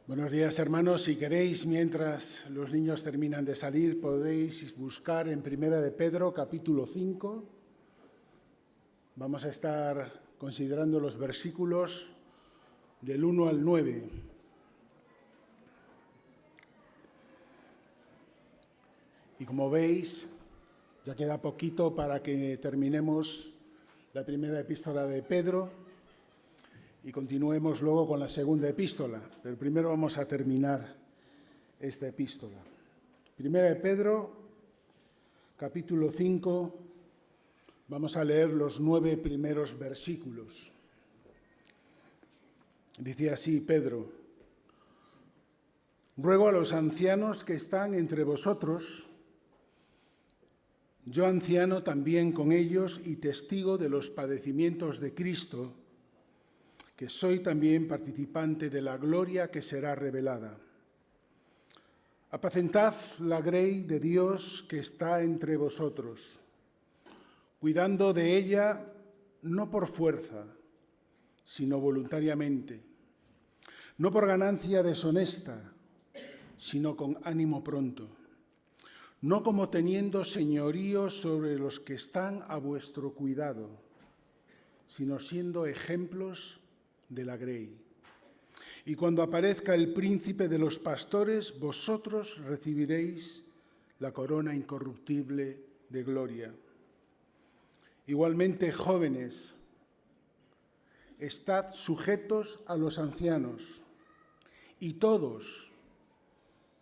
Buenos días, hermanos. Si queréis, mientras los niños terminan de salir, podéis buscar en Primera de Pedro, capítulo 5. Vamos a estar considerando los versículos del 1 al 9. Y como veis, ya queda poquito para que terminemos la primera epístola de Pedro y continuemos luego con la segunda epístola. Pero primero vamos a terminar esta epístola. Primera de Pedro, capítulo 5, vamos a leer los 9 primeros versículos. Dice así Pedro: ruego a los ancianos que están entre vosotros, yo anciano también con ellos y testigo de los padecimientos de Cristo, que soy también participante de la gloria que será revelada. Apacentad la grey de Dios que está entre vosotros, cuidando de ella no por fuerza, sino voluntariamente, no por ganancia deshonesta, sino con ánimo pronto, no como teniendo señorío sobre los que están a vuestro cuidado, sino siendo ejemplos de la grey. Y cuando aparezca el príncipe de los pastores, vosotros recibiréis la corona incorruptible de gloria. Igualmente, jóvenes, estad sujetos a los ancianos, y todos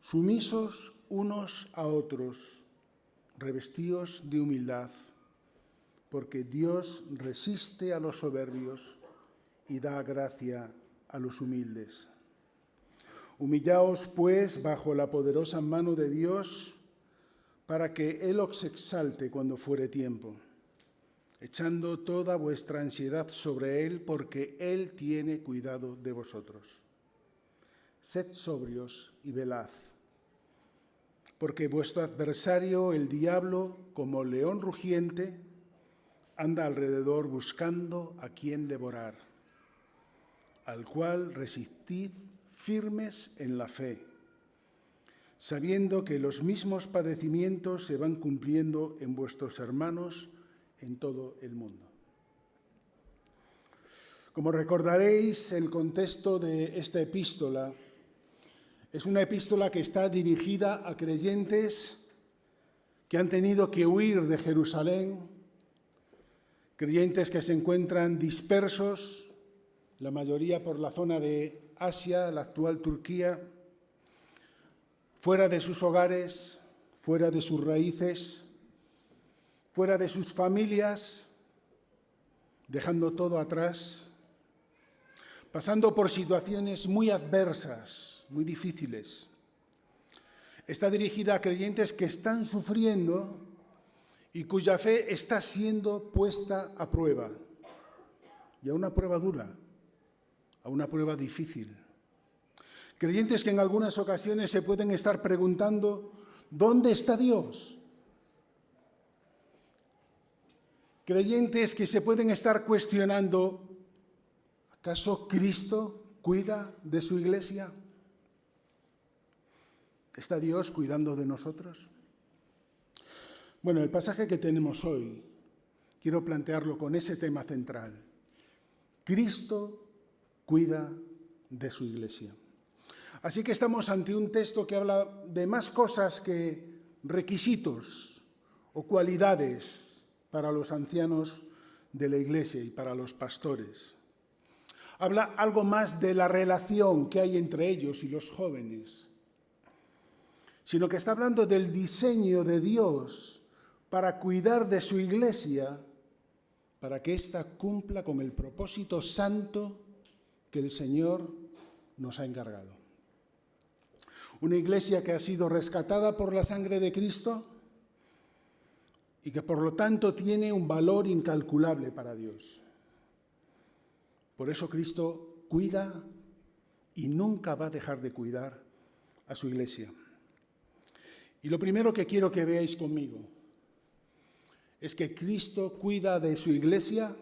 sumisos unos a otros, revestidos de humildad, porque Dios resiste a los soberbios y da gracia a los humildes. Humillaos, pues, bajo la poderosa mano de Dios, para que Él os exalte cuando fuere tiempo, echando toda vuestra ansiedad sobre Él, porque Él tiene cuidado de vosotros. Sed sobrios y velad, porque vuestro adversario, el diablo, como león rugiente, anda alrededor buscando a quien devorar, al cual resistid firmes en la fe, sabiendo que los mismos padecimientos se van cumpliendo en vuestros hermanos en todo el mundo. Como recordaréis, el contexto de esta epístola es una epístola que está dirigida a creyentes que han tenido que huir de Jerusalén, creyentes que se encuentran dispersos, la mayoría por la zona de Asia, la actual Turquía, fuera de sus hogares, fuera de sus raíces, fuera de sus familias, dejando todo atrás, pasando por situaciones muy adversas, muy difíciles. Está dirigida a creyentes que están sufriendo y cuya fe está siendo puesta a prueba, y a una prueba dura, a una prueba difícil. Creyentes que en algunas ocasiones se pueden estar preguntando, ¿dónde está Dios? Creyentes que se pueden estar cuestionando, ¿acaso Cristo cuida de su iglesia? ¿Está Dios cuidando de nosotros? Bueno, el pasaje que tenemos hoy, quiero plantearlo con ese tema central. Cristo cuida de su iglesia. Así que estamos ante un texto que habla de más cosas que requisitos o cualidades para los ancianos de la iglesia y para los pastores. Habla algo más de la relación que hay entre ellos y los jóvenes, sino que está hablando del diseño de Dios para cuidar de su iglesia, para que ésta cumpla con el propósito santo que el Señor nos ha encargado. Una iglesia que ha sido rescatada por la sangre de Cristo y que por lo tanto tiene un valor incalculable para Dios. Por eso Cristo cuida y nunca va a dejar de cuidar a su iglesia. Y lo primero que quiero que veáis conmigo es que Cristo cuida de su iglesia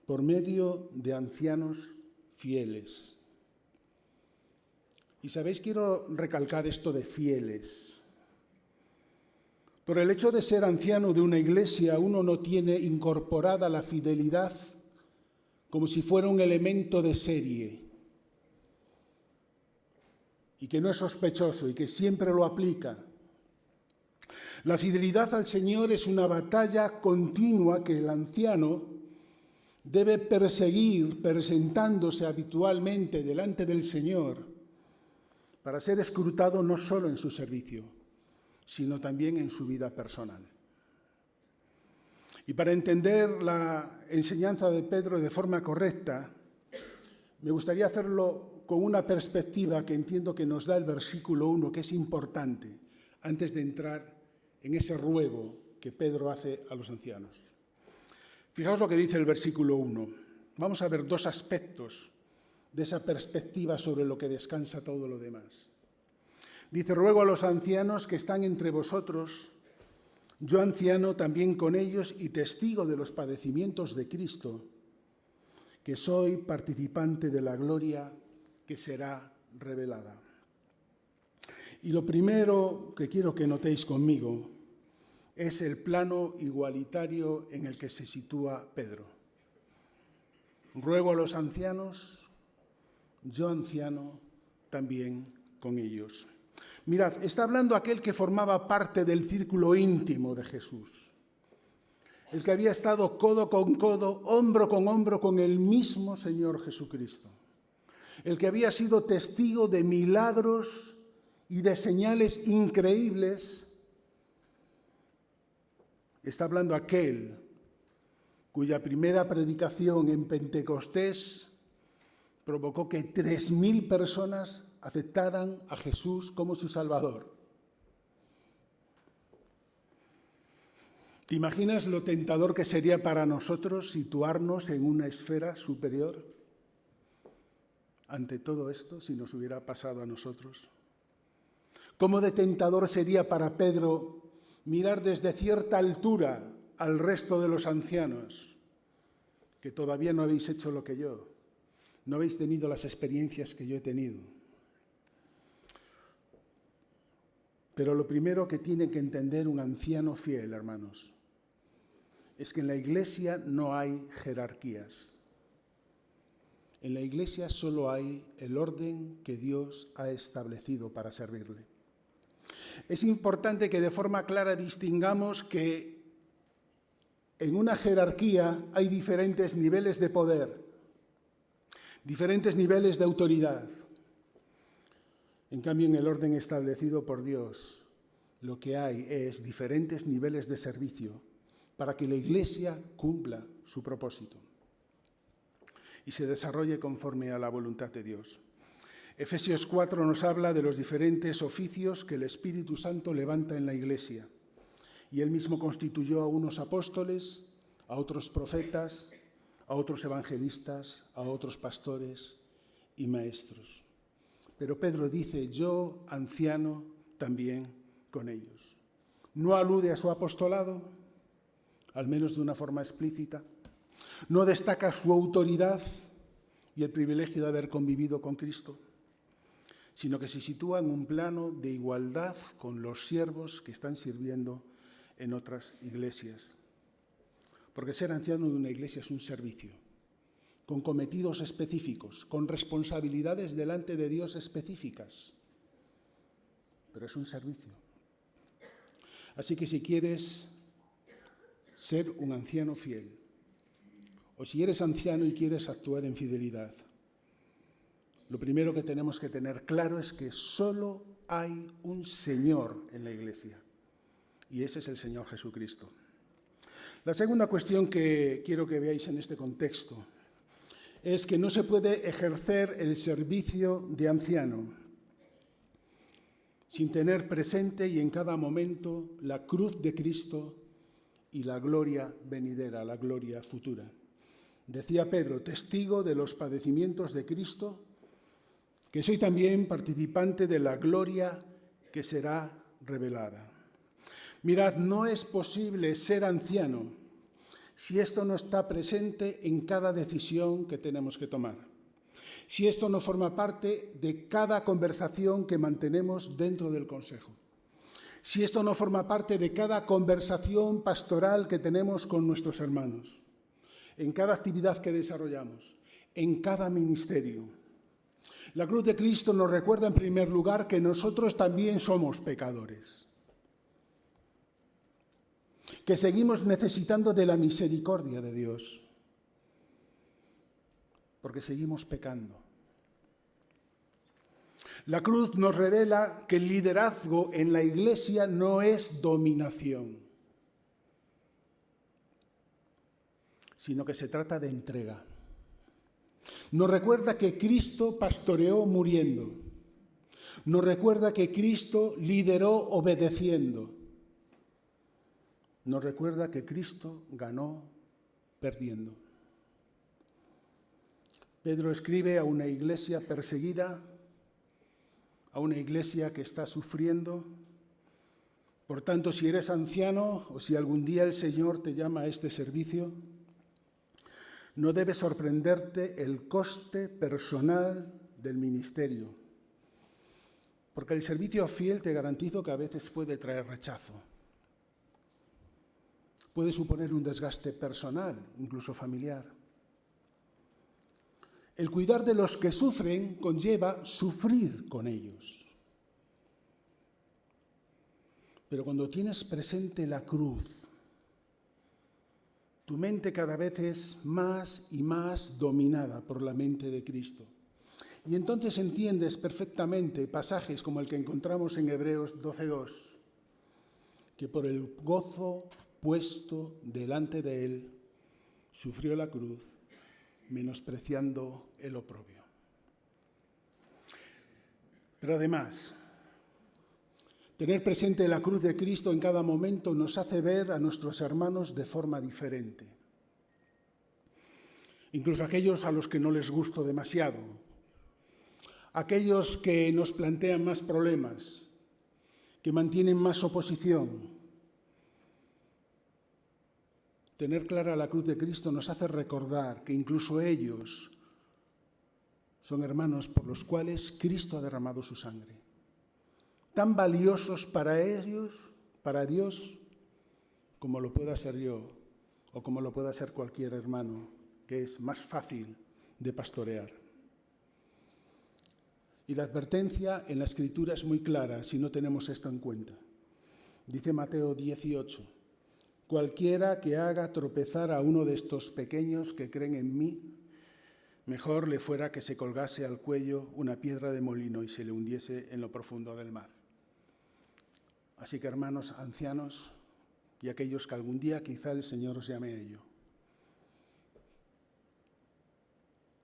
por medio de ancianos fieles. Y sabéis, quiero recalcar esto de fieles. Por el hecho de ser anciano de una iglesia, uno no tiene incorporada la fidelidad como si fuera un elemento de serie y que no es sospechoso y que siempre lo aplica. La fidelidad al Señor es una batalla continua que el anciano debe perseguir presentándose habitualmente delante del Señor para ser escrutado no solo en su servicio, sino también en su vida personal. Y para entender la enseñanza de Pedro de forma correcta, me gustaría hacerlo con una perspectiva que entiendo que nos da el versículo 1, que es importante, antes de entrar en ese ruego que Pedro hace a los ancianos. Fijaos lo que dice el versículo 1. Vamos a ver dos aspectos de esa perspectiva sobre lo que descansa todo lo demás. Dice: ruego a los ancianos que están entre vosotros, yo anciano también con ellos y testigo de los padecimientos de Cristo, que soy participante de la gloria que será revelada. Y lo primero que quiero que notéis conmigo es el plano igualitario en el que se sitúa Pedro. Ruego a los ancianos, yo anciano también con ellos. Mirad, está hablando aquel que formaba parte del círculo íntimo de Jesús, el que había estado codo con codo, hombro con el mismo Señor Jesucristo, el que había sido testigo de milagros y de señales increíbles. Está hablando aquel cuya primera predicación en Pentecostés provocó que 3.000 personas aceptaran a Jesús como su Salvador. ¿Te imaginas lo tentador que sería para nosotros situarnos en una esfera superior ante todo esto si nos hubiera pasado a nosotros? ¿Cómo de tentador sería para Pedro mirar desde cierta altura al resto de los ancianos, que todavía no habéis hecho lo que yo, no habéis tenido las experiencias que yo he tenido? Pero lo primero que tiene que entender un anciano fiel, hermanos, es que en la Iglesia no hay jerarquías. En la Iglesia solo hay el orden que Dios ha establecido para servirle. Es importante que de forma clara distingamos que en una jerarquía hay diferentes niveles de poder, diferentes niveles de autoridad. En cambio, en el orden establecido por Dios, lo que hay es diferentes niveles de servicio para que la Iglesia cumpla su propósito y se desarrolle conforme a la voluntad de Dios. Efesios 4 nos habla de los diferentes oficios que el Espíritu Santo levanta en la Iglesia. Y Él mismo constituyó a unos apóstoles, a otros profetas, a otros evangelistas, a otros pastores y maestros. Pero Pedro dice: yo, anciano, también con ellos. No alude a su apostolado, al menos de una forma explícita. No destaca su autoridad y el privilegio de haber convivido con Cristo, sino que se sitúa en un plano de igualdad con los siervos que están sirviendo en otras iglesias. Porque ser anciano de una iglesia es un servicio, con cometidos específicos, con responsabilidades delante de Dios específicas, pero es un servicio. Así que si quieres ser un anciano fiel, o si eres anciano y quieres actuar en fidelidad, lo primero que tenemos que tener claro es que solo hay un Señor en la Iglesia, y ese es el Señor Jesucristo. La segunda cuestión que quiero que veáis en este contexto es que no se puede ejercer el servicio de anciano sin tener presente y en cada momento la cruz de Cristo y la gloria venidera, la gloria futura. Decía Pedro, testigo de los padecimientos de Cristo, que soy también participante de la gloria que será revelada. Mirad, no es posible ser anciano si esto no está presente en cada decisión que tenemos que tomar. si esto no forma parte de cada conversación que mantenemos dentro del consejo, si esto no forma parte de cada conversación pastoral que tenemos con nuestros hermanos, en cada actividad que desarrollamos, en cada ministerio. La cruz de Cristo nos recuerda en primer lugar que nosotros también somos pecadores, que seguimos necesitando de la misericordia de Dios, porque seguimos pecando. La cruz nos revela que el liderazgo en la Iglesia no es dominación, sino que se trata de entrega. Nos recuerda que Cristo pastoreó muriendo. Nos recuerda que Cristo lideró obedeciendo. Nos recuerda que Cristo ganó perdiendo. Pedro escribe a una iglesia perseguida, a una iglesia que está sufriendo. Por tanto, si eres anciano o si algún día el Señor te llama a este servicio, no debe sorprenderte el coste personal del ministerio, porque el servicio fiel te garantizo que a veces puede traer rechazo. Puede suponer un desgaste personal, incluso familiar. El cuidar de los que sufren conlleva sufrir con ellos. Pero cuando tienes presente la cruz, tu mente cada vez es más y más dominada por la mente de Cristo. Y entonces entiendes perfectamente pasajes como el que encontramos en Hebreos 12:2, que por el gozo puesto delante de él, sufrió la cruz, menospreciando el oprobio. Pero además, tener presente la cruz de Cristo en cada momento nos hace ver a nuestros hermanos de forma diferente. Incluso aquellos a los que no les gusto demasiado, aquellos que nos plantean más problemas, que mantienen más oposición. Tener clara la cruz de Cristo nos hace recordar que incluso ellos son hermanos por los cuales Cristo ha derramado su sangre. Tan valiosos para ellos, para Dios, como lo pueda ser yo o como lo pueda ser cualquier hermano, que es más fácil de pastorear. Y la advertencia en la Escritura es muy clara si no tenemos esto en cuenta. Dice Mateo 18, cualquiera que haga tropezar a uno de estos pequeños que creen en mí, mejor le fuera que se colgase al cuello una piedra de molino y se le hundiese en lo profundo del mar. Así que, hermanos ancianos y aquellos que algún día quizá el Señor os llame a ello,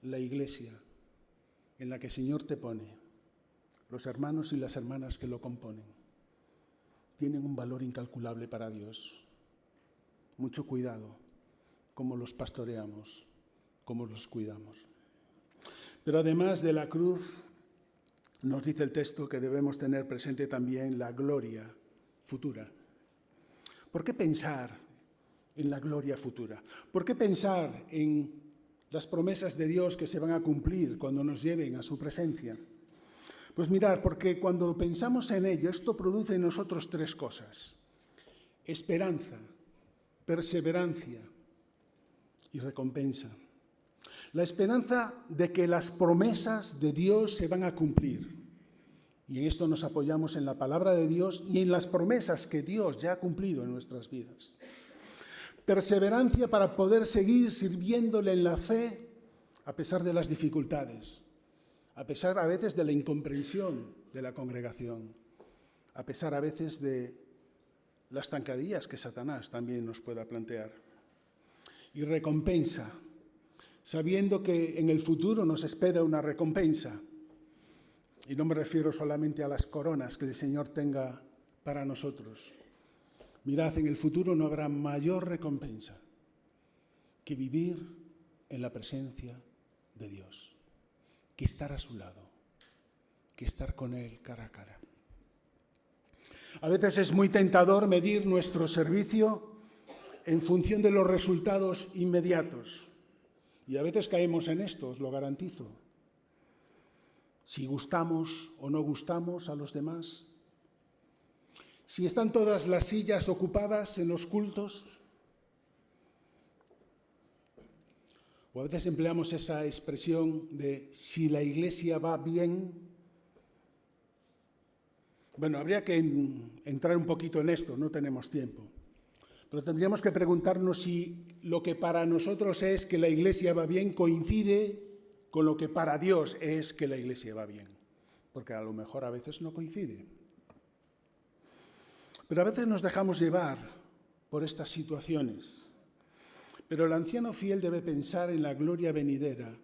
la Iglesia en la que el Señor te pone, los hermanos y las hermanas que lo componen, tienen un valor incalculable para Dios. Mucho cuidado cómo los pastoreamos, cómo los cuidamos. Pero además de la cruz, nos dice el texto que debemos tener presente también la gloria futura. ¿Por qué pensar en la gloria futura? ¿Por qué pensar en las promesas de Dios que se van a cumplir cuando nos lleven a su presencia? Pues mirad, porque cuando pensamos en ello, esto produce en nosotros tres cosas: esperanza, perseverancia y recompensa. La esperanza de que las promesas de Dios se van a cumplir. Y en esto nos apoyamos en la palabra de Dios y en las promesas que Dios ya ha cumplido en nuestras vidas. Perseverancia para poder seguir sirviéndole en la fe a pesar de las dificultades, a pesar a veces de la incomprensión de la congregación, a pesar a veces de las zancadillas que Satanás también nos pueda plantear. Y recompensa, sabiendo que en el futuro nos espera una recompensa. Y no me refiero solamente a las coronas que el Señor tenga para nosotros. Mirad, en el futuro no habrá mayor recompensa que vivir en la presencia de Dios, que estar a su lado, que estar con Él cara a cara. A veces es muy tentador medir nuestro servicio en función de los resultados inmediatos. Y a veces caemos en esto, os lo garantizo. si gustamos o no gustamos a los demás, si están todas las sillas ocupadas en los cultos. O a veces empleamos esa expresión de si la iglesia va bien. Bueno, habría que entrar un poquito en esto, no tenemos tiempo. Pero tendríamos que preguntarnos si lo que para nosotros es que la iglesia va bien coincide con lo que para Dios es que la iglesia va bien. Porque a lo mejor a veces no coincide. Pero a veces nos dejamos llevar por estas situaciones. Pero el anciano fiel debe pensar en la gloria venidera,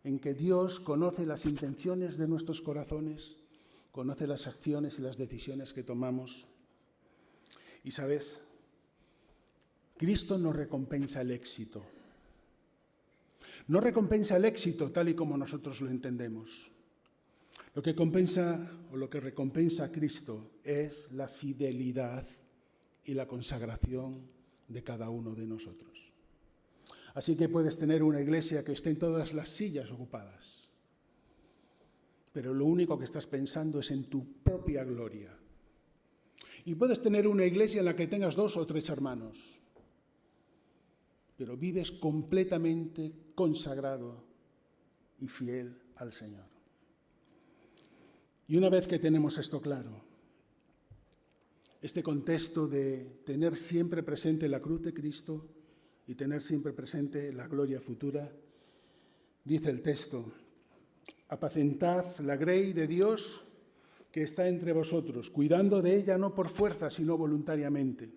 en que Dios conoce las intenciones de nuestros corazones, conoce las acciones y las decisiones que tomamos. Y sabes, Cristo nos recompensa el éxito. No recompensa el éxito tal y como nosotros lo entendemos. Lo que recompensa a Cristo es la fidelidad y la consagración de cada uno de nosotros. Así que puedes tener una iglesia que estén todas las sillas ocupadas, pero lo único que estás pensando es en tu propia gloria. Y puedes tener una iglesia en la que tengas 2 o 3 hermanos, pero vives completamente consagrado y fiel al Señor. Y una vez que tenemos esto claro, este contexto de tener siempre presente la cruz de Cristo y tener siempre presente la gloria futura, dice el texto: apacentad la grey de Dios que está entre vosotros, cuidando de ella no por fuerza, sino voluntariamente,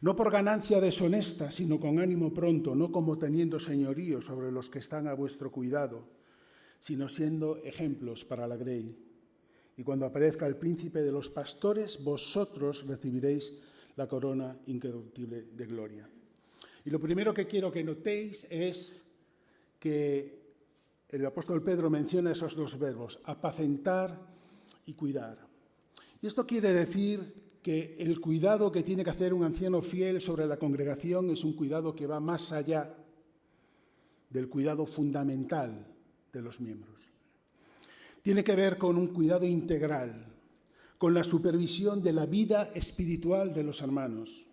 no por ganancia deshonesta, sino con ánimo pronto, no como teniendo señorío sobre los que están a vuestro cuidado, sino siendo ejemplos para la grey. Y cuando aparezca el príncipe de los pastores, vosotros recibiréis la corona incorruptible de gloria. Y lo primero que quiero que notéis es que el apóstol Pedro menciona esos 2 verbos, apacentar y cuidar. Y esto quiere decir que el cuidado que tiene que hacer un anciano fiel sobre la congregación es un cuidado que va más allá del cuidado fundamental de los miembros. Tiene que ver con un cuidado integral, con la supervisión de la vida espiritual de los hermanos.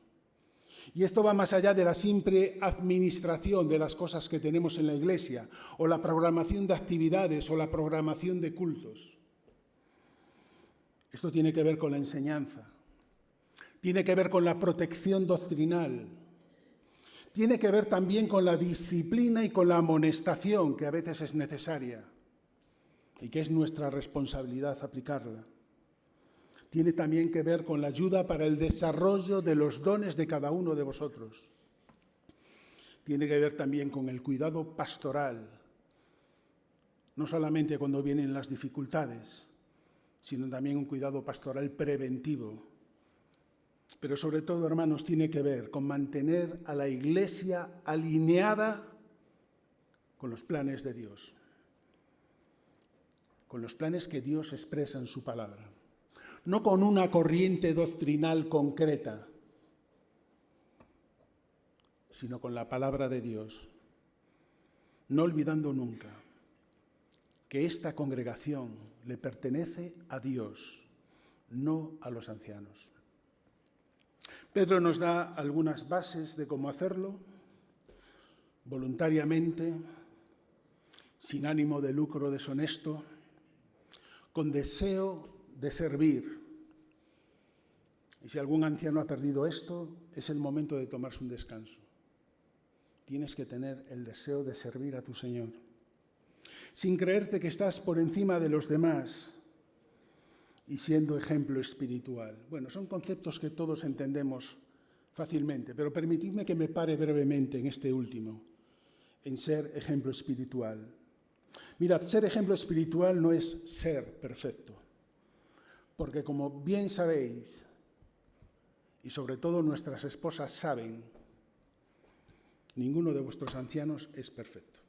Y esto va más allá de la simple administración de las cosas que tenemos en la iglesia, o la programación de actividades, o la programación de cultos. Esto tiene que ver con la enseñanza, tiene que ver con la protección doctrinal, tiene que ver también con la disciplina y con la amonestación que a veces es necesaria y que es nuestra responsabilidad aplicarla. Tiene también que ver con la ayuda para el desarrollo de los dones de cada uno de vosotros. Tiene que ver también con el cuidado pastoral, no solamente cuando vienen las dificultades, sino también un cuidado pastoral preventivo. Pero sobre todo, hermanos, tiene que ver con mantener a la iglesia alineada con los planes de Dios, con los planes que Dios expresa en su palabra. No con una corriente doctrinal concreta, sino con la palabra de Dios, no olvidando nunca que esta congregación le pertenece a Dios, no a los ancianos. Pedro nos da algunas bases de cómo hacerlo, voluntariamente, sin ánimo de lucro deshonesto, con deseo de servir. Y si algún anciano ha perdido esto, es el momento de tomarse un descanso. Tienes que tener el deseo de servir a tu Señor, sin creerte que estás por encima de los demás y siendo ejemplo espiritual. Bueno, son conceptos que todos entendemos fácilmente, pero permitidme que me pare brevemente en este último, en ser ejemplo espiritual. Mirad, ser ejemplo espiritual no es ser perfecto, porque como bien sabéis, y sobre todo nuestras esposas saben, ninguno de vuestros ancianos es perfecto.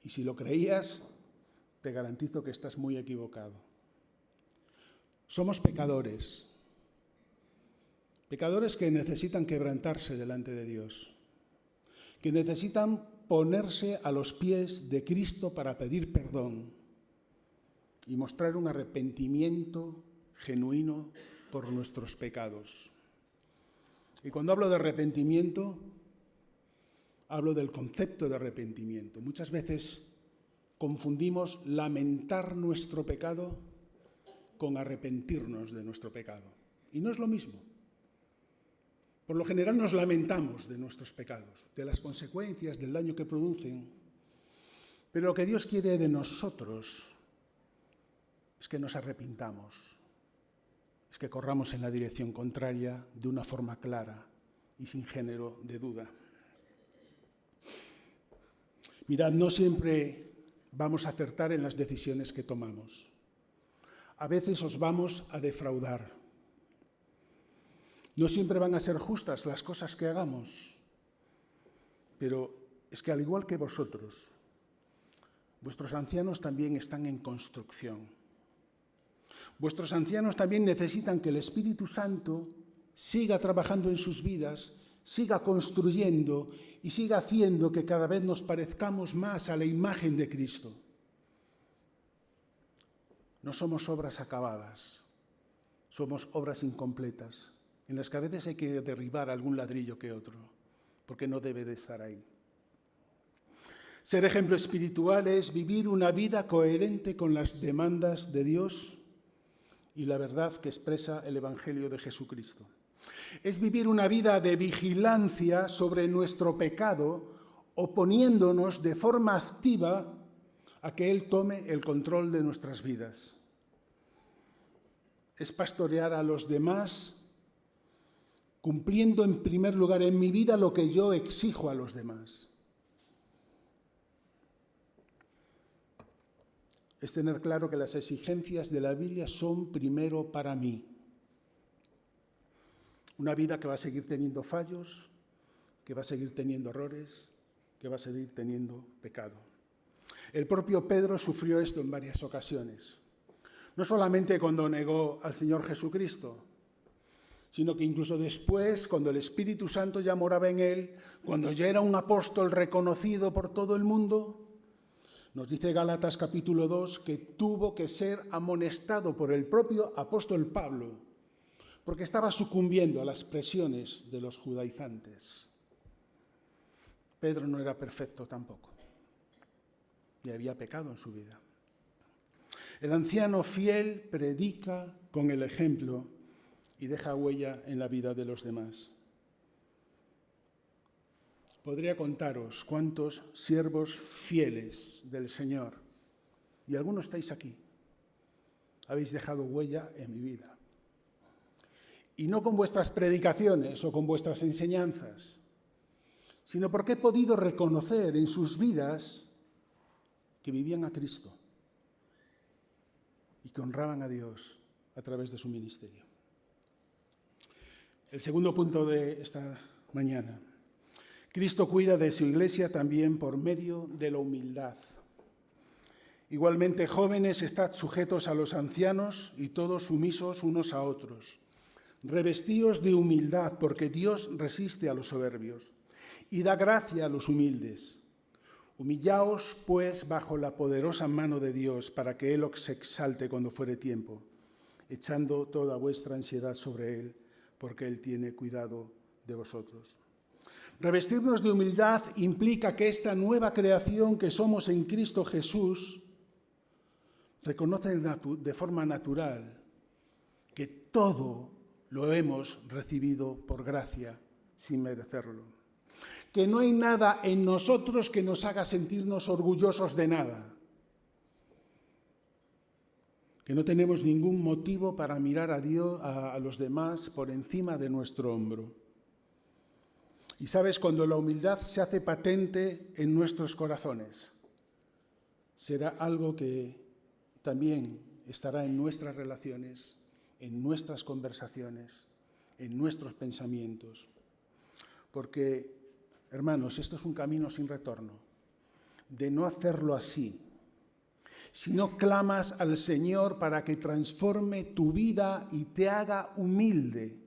Y si lo creías, te garantizo que estás muy equivocado. Somos pecadores, pecadores que necesitan quebrantarse delante de Dios, que necesitan ponerse a los pies de Cristo para pedir perdón, y mostrar un arrepentimiento genuino por nuestros pecados. Y cuando hablo de arrepentimiento, hablo del concepto de arrepentimiento. Muchas veces confundimos lamentar nuestro pecado con arrepentirnos de nuestro pecado. Y no es lo mismo. Por lo general nos lamentamos de nuestros pecados, de las consecuencias, del daño que producen. Pero lo que Dios quiere de nosotros es que nos arrepintamos, es que corramos en la dirección contraria de una forma clara y sin género de duda. Mirad, no siempre vamos a acertar en las decisiones que tomamos. A veces os vamos a defraudar. No siempre van a ser justas las cosas que hagamos, pero es que al igual que vosotros, vuestros ancianos también están en construcción. Vuestros ancianos también necesitan que el Espíritu Santo siga trabajando en sus vidas, siga construyendo y siga haciendo que cada vez nos parezcamos más a la imagen de Cristo. No somos obras acabadas, somos obras incompletas, en las que a veces hay que derribar algún ladrillo que otro, porque no debe de estar ahí. Ser ejemplo espiritual es vivir una vida coherente con las demandas de Dios y la verdad que expresa el Evangelio de Jesucristo. Es vivir una vida de vigilancia sobre nuestro pecado, oponiéndonos de forma activa a que Él tome el control de nuestras vidas. Es pastorear a los demás, cumpliendo en primer lugar en mi vida lo que yo exijo a los demás. Es tener claro que las exigencias de la Biblia son primero para mí. Una vida que va a seguir teniendo fallos, que va a seguir teniendo errores, que va a seguir teniendo pecado. El propio Pedro sufrió esto en varias ocasiones. No solamente cuando negó al Señor Jesucristo, sino que incluso después, cuando el Espíritu Santo ya moraba en él, cuando ya era un apóstol reconocido por todo el mundo, nos dice Gálatas capítulo 2 que tuvo que ser amonestado por el propio apóstol Pablo, porque estaba sucumbiendo a las presiones de los judaizantes. Pedro no era perfecto tampoco, y había pecado en su vida. El anciano fiel predica con el ejemplo y deja huella en la vida de los demás. Podría contaros cuántos siervos fieles del Señor, y algunos estáis aquí, habéis dejado huella en mi vida. Y no con vuestras predicaciones o con vuestras enseñanzas, sino porque he podido reconocer en sus vidas que vivían a Cristo y que honraban a Dios a través de su ministerio. El segundo punto de esta mañana. Cristo cuida de su iglesia también por medio de la humildad. Igualmente, jóvenes, estad sujetos a los ancianos y todos sumisos unos a otros. Revestíos de humildad, porque Dios resiste a los soberbios y da gracia a los humildes. Humillaos, pues, bajo la poderosa mano de Dios, para que Él os exalte cuando fuere tiempo, echando toda vuestra ansiedad sobre Él, porque Él tiene cuidado de vosotros. Revestirnos de humildad implica que esta nueva creación que somos en Cristo Jesús reconoce de forma natural que todo lo hemos recibido por gracia sin merecerlo. Que no hay nada en nosotros que nos haga sentirnos orgullosos de nada. Que no tenemos ningún motivo para mirar a Dios, a los demás por encima de nuestro hombro. Y sabes, cuando la humildad se hace patente en nuestros corazones, será algo que también estará en nuestras relaciones, en nuestras conversaciones, en nuestros pensamientos. Porque, hermanos, esto es un camino sin retorno. De no hacerlo así, si no clamas al Señor para que transforme tu vida y te haga humilde,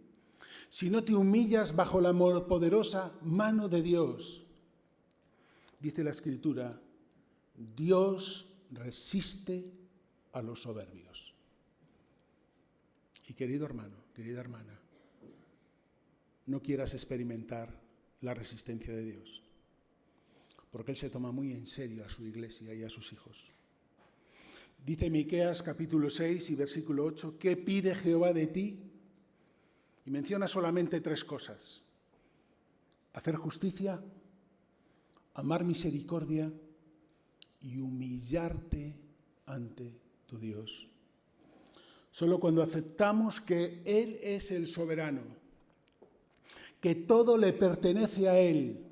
si no te humillas bajo la poderosa mano de Dios, dice la Escritura, Dios resiste a los soberbios. Y querido hermano, querida hermana, no quieras experimentar la resistencia de Dios, porque Él se toma muy en serio a su iglesia y a sus hijos. Dice Miqueas capítulo 6 y versículo 8, ¿qué pide Jehová de ti? Y menciona solamente 3 cosas: hacer justicia, amar misericordia y humillarte ante tu Dios. Solo cuando aceptamos que Él es el soberano, que todo le pertenece a Él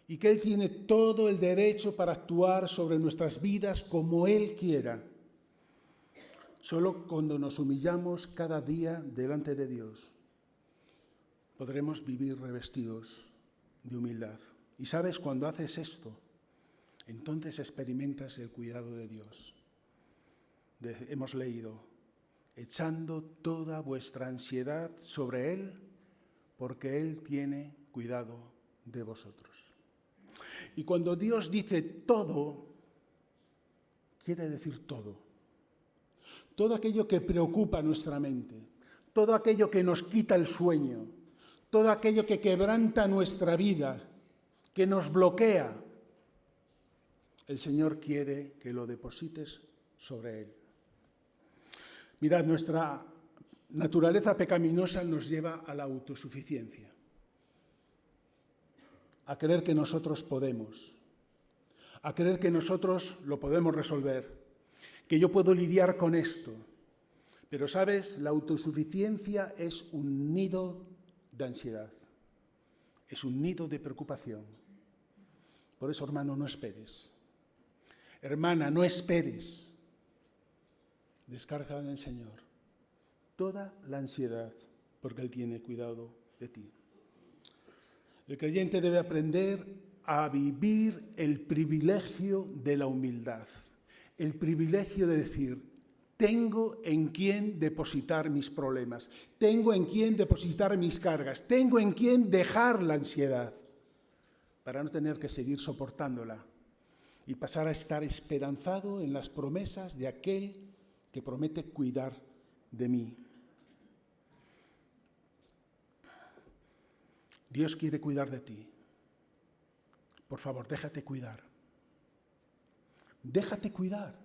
y que Él tiene todo el derecho para actuar sobre nuestras vidas como Él quiera, solo cuando nos humillamos cada día delante de Dios, podremos vivir revestidos de humildad. Y sabes, cuando haces esto, entonces experimentas el cuidado de Dios. Hemos leído, echando toda vuestra ansiedad sobre Él, porque Él tiene cuidado de vosotros. Y cuando Dios dice todo, quiere decir todo. Todo aquello que preocupa nuestra mente, todo aquello que nos quita el sueño, todo aquello que quebranta nuestra vida, que nos bloquea, el Señor quiere que lo deposites sobre Él. Mirad, nuestra naturaleza pecaminosa nos lleva a la autosuficiencia, a creer que nosotros podemos, a creer que nosotros lo podemos resolver, que yo puedo lidiar con esto. Pero, ¿sabes? La autosuficiencia es un nido de ansiedad, es un nido de preocupación. Por eso, hermano, no esperes. Hermana, no esperes. Descarga en el Señor toda la ansiedad, porque Él tiene cuidado de ti. El creyente debe aprender a vivir el privilegio de la humildad, el privilegio de decir, tengo en quién depositar mis problemas, tengo en quién depositar mis cargas, tengo en quién dejar la ansiedad, para no tener que seguir soportándola y pasar a estar esperanzado en las promesas de aquel que promete cuidar de mí. Dios quiere cuidar de ti. Por favor, déjate cuidar. Déjate cuidar.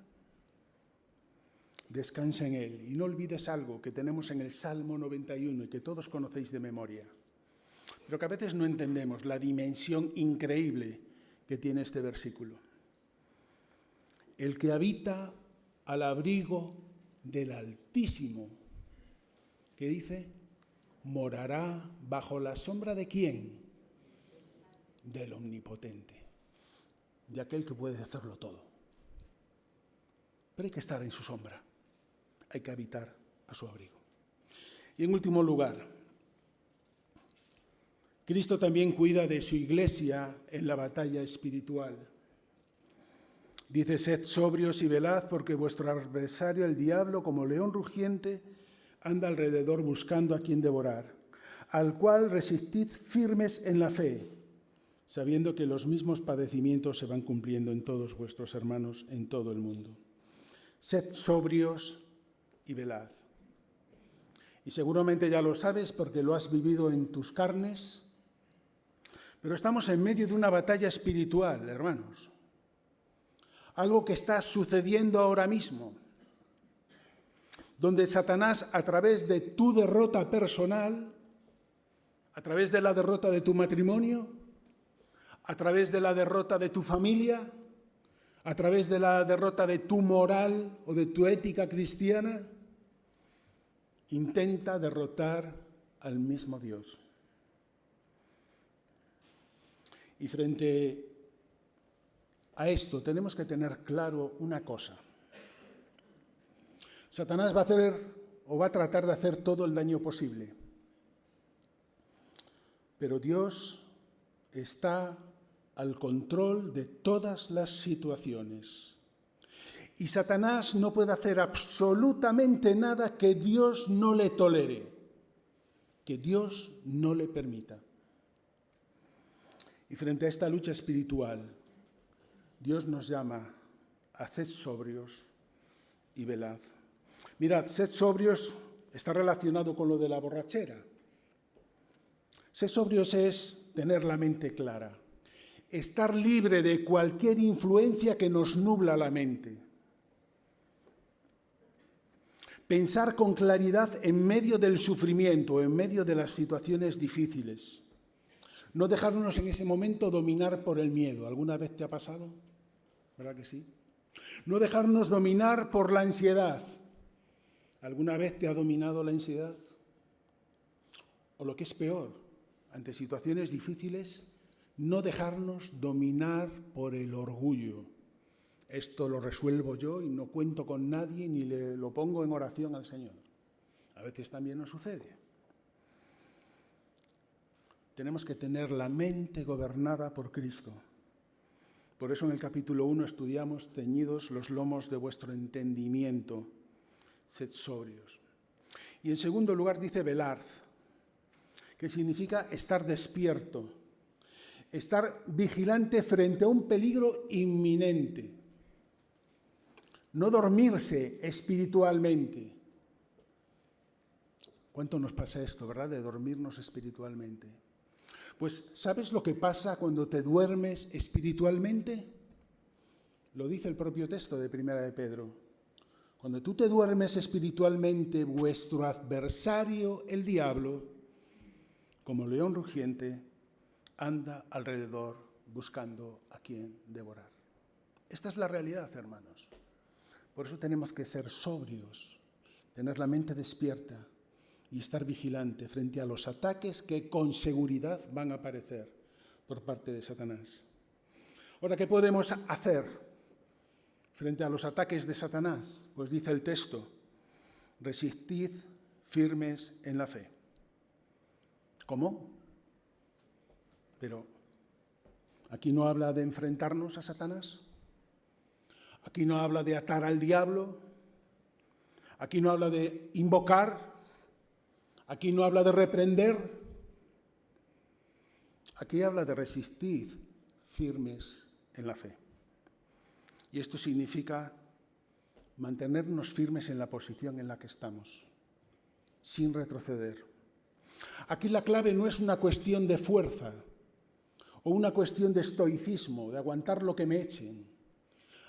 Descansa en Él y no olvides algo que tenemos en el Salmo 91 y que todos conocéis de memoria, pero que a veces no entendemos la dimensión increíble que tiene este versículo. El que habita al abrigo del Altísimo, ¿qué dice? Morará bajo la sombra ¿de quién? Del Omnipotente, de aquel que puede hacerlo todo. Pero hay que estar en su sombra, hay que habitar a su abrigo. Y en último lugar, Cristo también cuida de su iglesia en la batalla espiritual. Dice, sed sobrios y velad, porque vuestro adversario, el diablo, como león rugiente, anda alrededor buscando a quien devorar, al cual resistid firmes en la fe, sabiendo que los mismos padecimientos se van cumpliendo en todos vuestros hermanos en todo el mundo. Sed sobrios y velad. Y seguramente ya lo sabes porque lo has vivido en tus carnes, pero estamos en medio de una batalla espiritual, hermanos. Algo que está sucediendo ahora mismo, donde Satanás, a través de tu derrota personal, a través de la derrota de tu matrimonio, a través de la derrota de tu familia, a través de la derrota de tu moral o de tu ética cristiana, intenta derrotar al mismo Dios. Y frente a esto tenemos que tener claro una cosa. Satanás va a hacer o va a tratar de hacer todo el daño posible. Pero Dios está al control de todas las situaciones. Y Satanás no puede hacer absolutamente nada que Dios no le tolere, que Dios no le permita. Y frente a esta lucha espiritual, Dios nos llama a ser sobrios y velad. Mirad, sed sobrios está relacionado con lo de la borrachera. Ser sobrios es tener la mente clara, estar libre de cualquier influencia que nos nubla la mente. Pensar con claridad en medio del sufrimiento, en medio de las situaciones difíciles. No dejarnos en ese momento dominar por el miedo. ¿Alguna vez te ha pasado? ¿Verdad que sí? No dejarnos dominar por la ansiedad. ¿Alguna vez te ha dominado la ansiedad? O lo que es peor, ante situaciones difíciles, no dejarnos dominar por el orgullo. Esto lo resuelvo yo y no cuento con nadie ni lo pongo en oración al Señor. A veces también nos sucede. Tenemos que tener la mente gobernada por Cristo. Por eso en el capítulo 1 estudiamos: ceñidos los lomos de vuestro entendimiento, sed sobrios. Y en segundo lugar dice velad, que significa estar despierto, estar vigilante frente a un peligro inminente. No dormirse espiritualmente. ¿Cuánto nos pasa esto, verdad, de dormirnos espiritualmente? Pues, ¿sabes lo que pasa cuando te duermes espiritualmente? Lo dice el propio texto de Primera de Pedro. Cuando tú te duermes espiritualmente, vuestro adversario, el diablo, como león rugiente, anda alrededor buscando a quien devorar. Esta es la realidad, hermanos. Por eso tenemos que ser sobrios, tener la mente despierta y estar vigilante frente a los ataques que con seguridad van a aparecer por parte de Satanás. Ahora, ¿qué podemos hacer frente a los ataques de Satanás? Pues dice el texto: resistid firmes en la fe. ¿Cómo? Pero aquí no habla de enfrentarnos a Satanás. Aquí no habla de atar al diablo. Aquí no habla de invocar. Aquí no habla de reprender. Aquí habla de resistir firmes en la fe. Y esto significa mantenernos firmes en la posición en la que estamos, sin retroceder. Aquí la clave no es una cuestión de fuerza o una cuestión de estoicismo, de aguantar lo que me echen.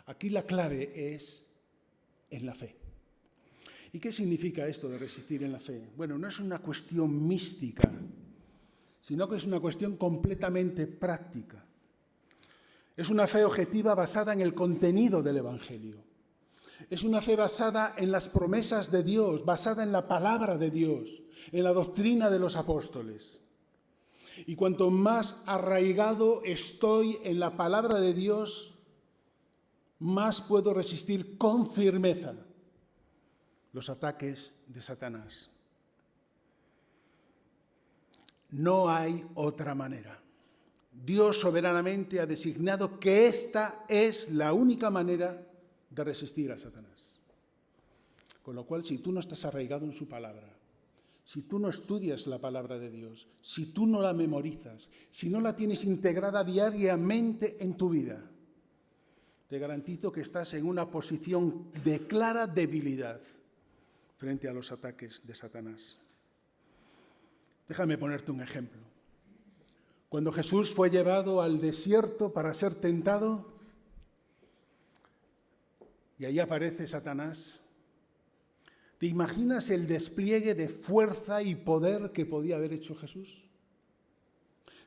Aquí la clave es en la fe. ¿Y qué significa esto de resistir en la fe? Bueno, no es una cuestión mística, sino que es una cuestión completamente práctica. Es una fe objetiva basada en el contenido del Evangelio. Es una fe basada en las promesas de Dios, basada en la palabra de Dios, en la doctrina de los apóstoles. Y cuanto más arraigado estoy en la palabra de Dios, más puedo resistir con firmeza los ataques de Satanás. No hay otra manera. Dios soberanamente ha designado que esta es la única manera de resistir a Satanás. Con lo cual, si tú no estás arraigado en su palabra, si tú no estudias la palabra de Dios, si tú no la memorizas, si no la tienes integrada diariamente en tu vida, te garantizo que estás en una posición de clara debilidad frente a los ataques de Satanás. Déjame ponerte un ejemplo. Cuando Jesús fue llevado al desierto para ser tentado, y ahí aparece Satanás, ¿te imaginas el despliegue de fuerza y poder que podía haber hecho Jesús?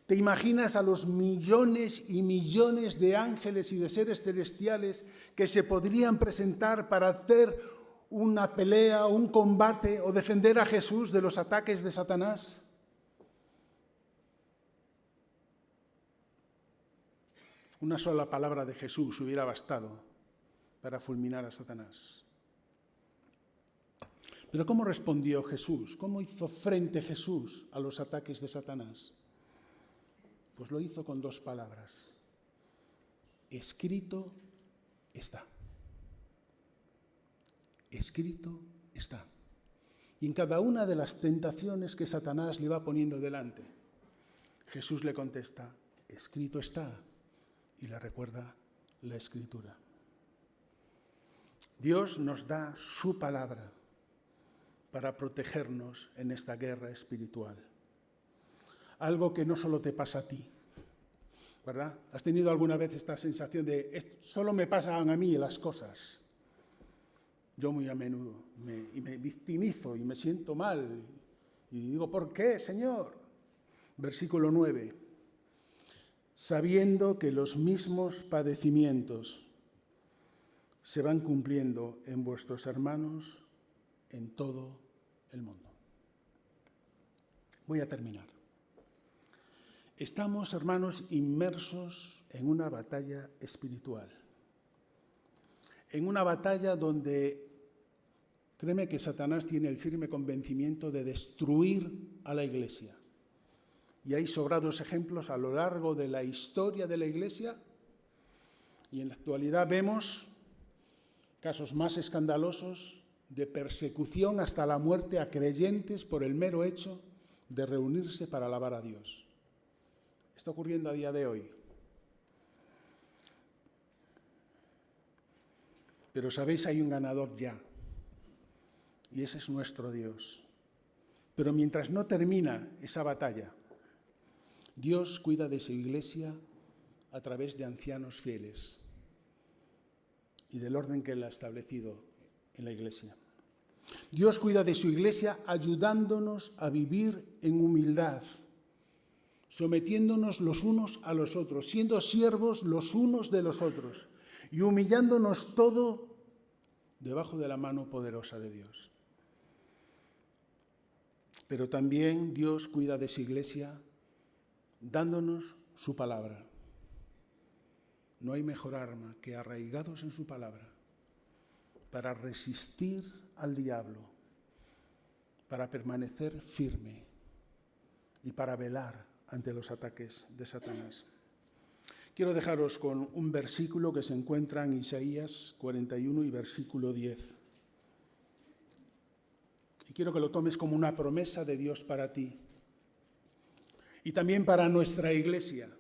¿Te imaginas a los millones y millones de ángeles y de seres celestiales que se podrían presentar para hacer una pelea, un combate o defender a Jesús de los ataques de Satanás? Una sola palabra de Jesús hubiera bastado para fulminar a Satanás. Pero ¿cómo respondió Jesús? ¿Cómo hizo frente Jesús a los ataques de Satanás? Pues lo hizo con dos palabras: escrito está. Escrito está. Y en cada una de las tentaciones que Satanás le va poniendo delante, Jesús le contesta: escrito está, y le recuerda la Escritura. Dios nos da su palabra para protegernos en esta guerra espiritual. Algo que no solo te pasa a ti, ¿verdad? ¿Has tenido alguna vez esta sensación de solo me pasan a mí las cosas? Yo muy a menudo me victimizo y me siento mal y digo, ¿por qué, Señor? Versículo 9. Sabiendo que los mismos padecimientos se van cumpliendo en vuestros hermanos en todo el mundo. Voy a terminar. Estamos, hermanos, inmersos en una batalla espiritual. En una batalla donde, créeme que Satanás tiene el firme convencimiento de destruir a la Iglesia. Y hay sobrados ejemplos a lo largo de la historia de la Iglesia. Y en la actualidad vemos casos más escandalosos de persecución hasta la muerte a creyentes por el mero hecho de reunirse para alabar a Dios. Está ocurriendo a día de hoy. Pero sabéis, hay un ganador ya, y ese es nuestro Dios. Pero mientras no termina esa batalla, Dios cuida de su Iglesia a través de ancianos fieles y del orden que Él ha establecido en la Iglesia. Dios cuida de su Iglesia ayudándonos a vivir en humildad, sometiéndonos los unos a los otros, siendo siervos los unos de los otros y humillándonos todo debajo de la mano poderosa de Dios. Pero también Dios cuida de su Iglesia dándonos su palabra. No hay mejor arma que arraigados en su palabra para resistir al diablo, para permanecer firme y para velar ante los ataques de Satanás. Quiero dejaros con un versículo que se encuentra en Isaías 41 y versículo 10. Y quiero que lo tomes como una promesa de Dios para ti y también para nuestra Iglesia.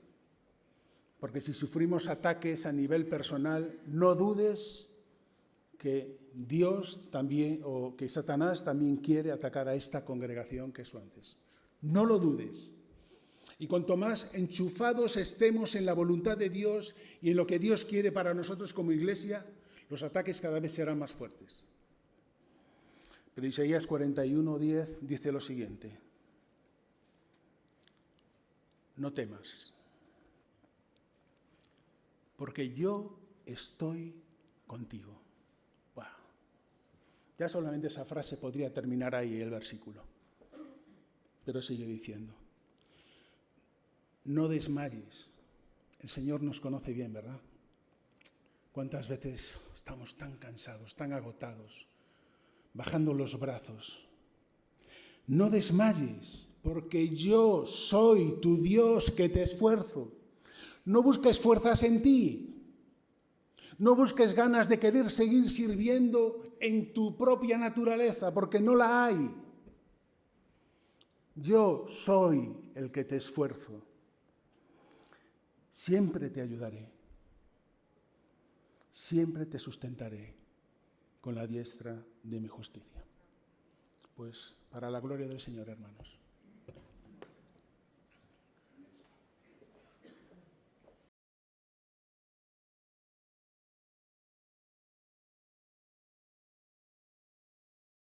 Porque si sufrimos ataques a nivel personal, no dudes que Dios también, o que Satanás también quiere atacar a esta congregación que es antes. No lo dudes. Y cuanto más enchufados estemos en la voluntad de Dios y en lo que Dios quiere para nosotros como Iglesia, los ataques cada vez serán más fuertes. Pero Isaías 41:10 dice lo siguiente: no temas, porque yo estoy contigo. Wow. Ya solamente esa frase podría terminar ahí el versículo. Pero sigue diciendo: no desmayes. El Señor nos conoce bien, ¿verdad? ¿Cuántas veces estamos tan cansados, tan agotados, bajando los brazos? No desmayes, porque yo soy tu Dios que te esfuerzo. No busques fuerzas en ti. No busques ganas de querer seguir sirviendo en tu propia naturaleza, porque no la hay. Yo soy el que te esfuerzo. Siempre te ayudaré. Siempre te sustentaré con la diestra de mi justicia. Pues para la gloria del Señor, hermanos.